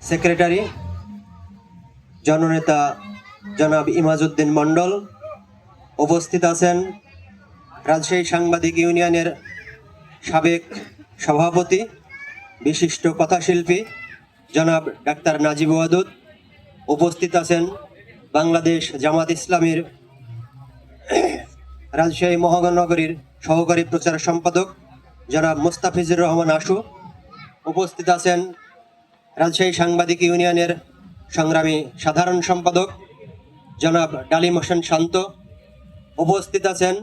Secretary জননেতা জনাব ইমাজউদ্দিন মণ্ডল, উপস্থিত আছেন রাজশাহী সাংবাদিক ইউনিয়নের সাবেক সভাপতি বিশিষ্ট কথাশিল্পী জনাব ডাক্তার নাজিব ওয়াদুদ, উপস্থিত আছেন বাংলাদেশ জামাত ইসলামীর রাজশাহী মহানগরীর সহকারী প্রচার সম্পাদক জনাব মুস্তাফিজুর রহমান আশু, উপস্থিত আছেন রাজশাহী সাংবাদিক ইউনিয়নের সংগ্রামী সাধারণ সম্পাদক জনাব ডালিম হোসেন শান্ত, উপস্থিত আছেন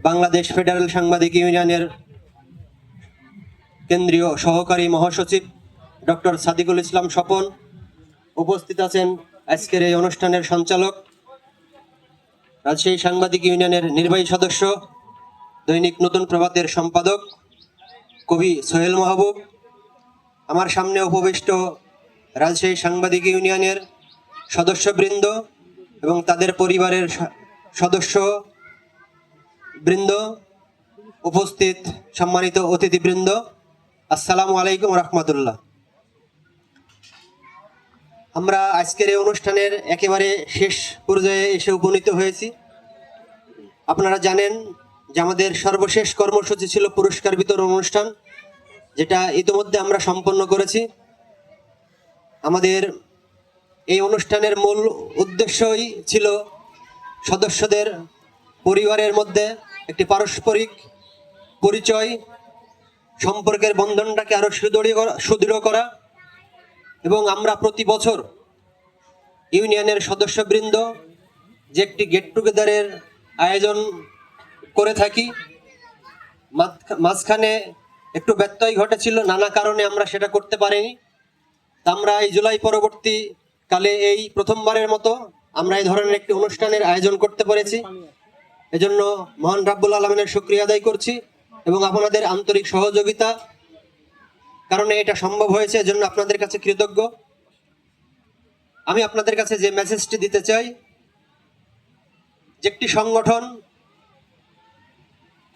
বাংলাদেশ ফেডারেল সাংবাদিক ইউনিয়নের কেন্দ্রীয় সহকারী মহাসচিব ডক্টর সাদিকুল ইসলাম স্বপন, উপস্থিত আছেন আজকের এই অনুষ্ঠানের সঞ্চালক রাজশাহী সাংবাদিক ইউনিয়নের নির্বাহী সদস্য দৈনিক নতুন প্রভাতের সম্পাদক কবি সোহেল মাহবুব, আমার সামনে উপবিষ্ট রাজশাহী সাংবাদিক ইউনিয়নের সদস্যবৃন্দ এবং তাদের পরিবারের সদস্যবৃন্দ, উপস্থিত সম্মানিত অতিথিবৃন্দ, আসসালামু আলাইকুম রহমতুল্লাহ। আমরা আজকের এই অনুষ্ঠানের একেবারে শেষ পর্যায়ে এসে উপনীত হয়েছি। আপনারা জানেন যে আমাদের সর্বশেষ কর্মসূচি ছিল পুরস্কার বিতরণ অনুষ্ঠান, যেটা ইতিমধ্যে আমরা সম্পন্ন করেছি। আমাদের এই অনুষ্ঠানের মূল উদ্দেশ্যই ছিল সদস্যদের পরিবারের মধ্যে একটি পারস্পরিক পরিচয়, সম্পর্কের বন্ধনটাকে আরো সুদৃঢ় করা এবং আমরা প্রতি বছর ইউনিয়নের সদস্যবৃন্দ যে একটি গেট টুগেদারের আয়োজন করে থাকি। মাঝখানে একটু ব্যত্যয় ঘটেছিল, নানা কারণে আমরা সেটা করতে পারিনি। তা আমরা এই জুলাই পরবর্তী কালে এই প্রথমবারের মতো আমরা এই ধরনের একটি অনুষ্ঠানের আয়োজন করতে পেরেছি। এজন্য মহান রাব্বুল আলামিনের শুকরিয়া আদায় করছি এবং আপনাদের আন্তরিক সহযোগিতা কারণে এটা সম্ভব হয়েছে, এজন্য আপনাদের কাছে কৃতজ্ঞ। আমি আপনাদের কাছে যে মেসেজটি দিতে চাই, যে একটি সংগঠন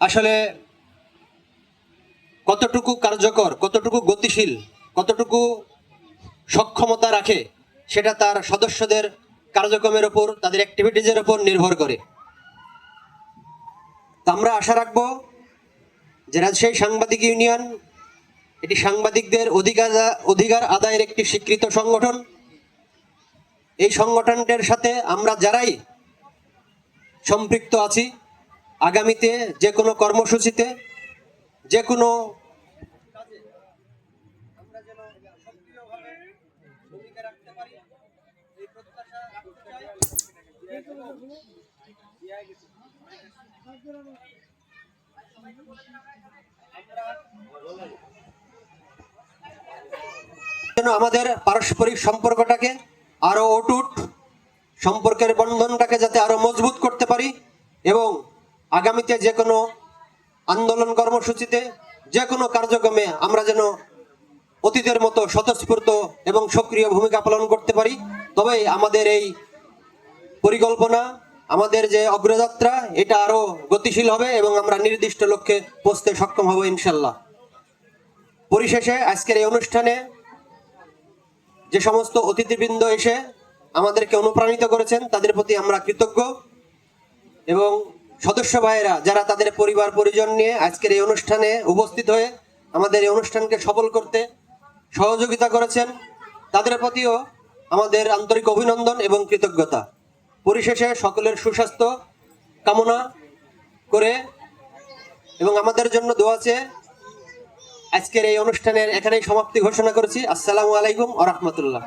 আসলে কতটুকু কার্যকর, কতটুকু গতিশীল, কতটুকু সক্ষমতা রাখে, সেটা তার সদস্যদের কার্যক্রমের ওপর, তাদের অ্যাক্টিভিটিজের ওপর নির্ভর করে। তা আমরা আশা রাখবো যে রাজশাহী সাংবাদিক ইউনিয়ন এটি সাংবাদিকদের অধিকার আদায়ের একটি স্বীকৃত সংগঠন। এই সংগঠনটির সাথে আমরা যারাই সম্পৃক্ত আছি, আগামীতে যে কোনো কর্মসূচিতে, যে কোনো আমরা যেন সক্রিয়ভাবে ভূমিকা রাখতে পারি, এই প্রত্যাশা রাখতে চাই। যেন আমাদের পারস্পরিক সম্পর্কটাকে আরো অটুট, সম্পর্কের বন্ধনটাকে যাতে আরো মজবুত করতে পারি এবং আগামীতে যে কোনো আন্দোলন কর্মসূচিতে, যে কোনো কার্যক্রমে আমরা যেন অতীতের মতো স্বতঃস্ফূর্ত এবং সক্রিয় ভূমিকা পালন করতে পারি। তবে আমাদের এই পরিকল্পনা, আমাদের যে অগ্রযাত্রা, এটা আরো গতিশীল হবে এবং আমরা নির্দিষ্ট লক্ষ্যে পৌঁছতে সক্ষম হব ইনশাল্লাহ। পরিশেষে আজকের এই অনুষ্ঠানে যে সমস্ত অতিথিবৃন্দ এসে আমাদেরকে অনুপ্রাণিত করেছেন, তাদের প্রতি আমরা কৃতজ্ঞ এবং সদস্য ভাইয়েরা যারা তাদের পরিবার পরিজন নিয়ে আজকের এই অনুষ্ঠানে উপস্থিত হয়ে আমাদের এই অনুষ্ঠানকে সফল করতে সহযোগিতা করেছেন, তাদের প্রতিও আমাদের আন্তরিক অভিনন্দন এবং কৃতজ্ঞতা। পরিশেষে সকলের সুস্বাস্থ্য কামনা করে এবং আমাদের জন্য দোয়া চেয়ে আজকের এই অনুষ্ঠানের এখানেই সমাপ্তি ঘোষণা করেছি। আসসালামু আলাইকুম ওয়া রাহমাতুল্লাহ।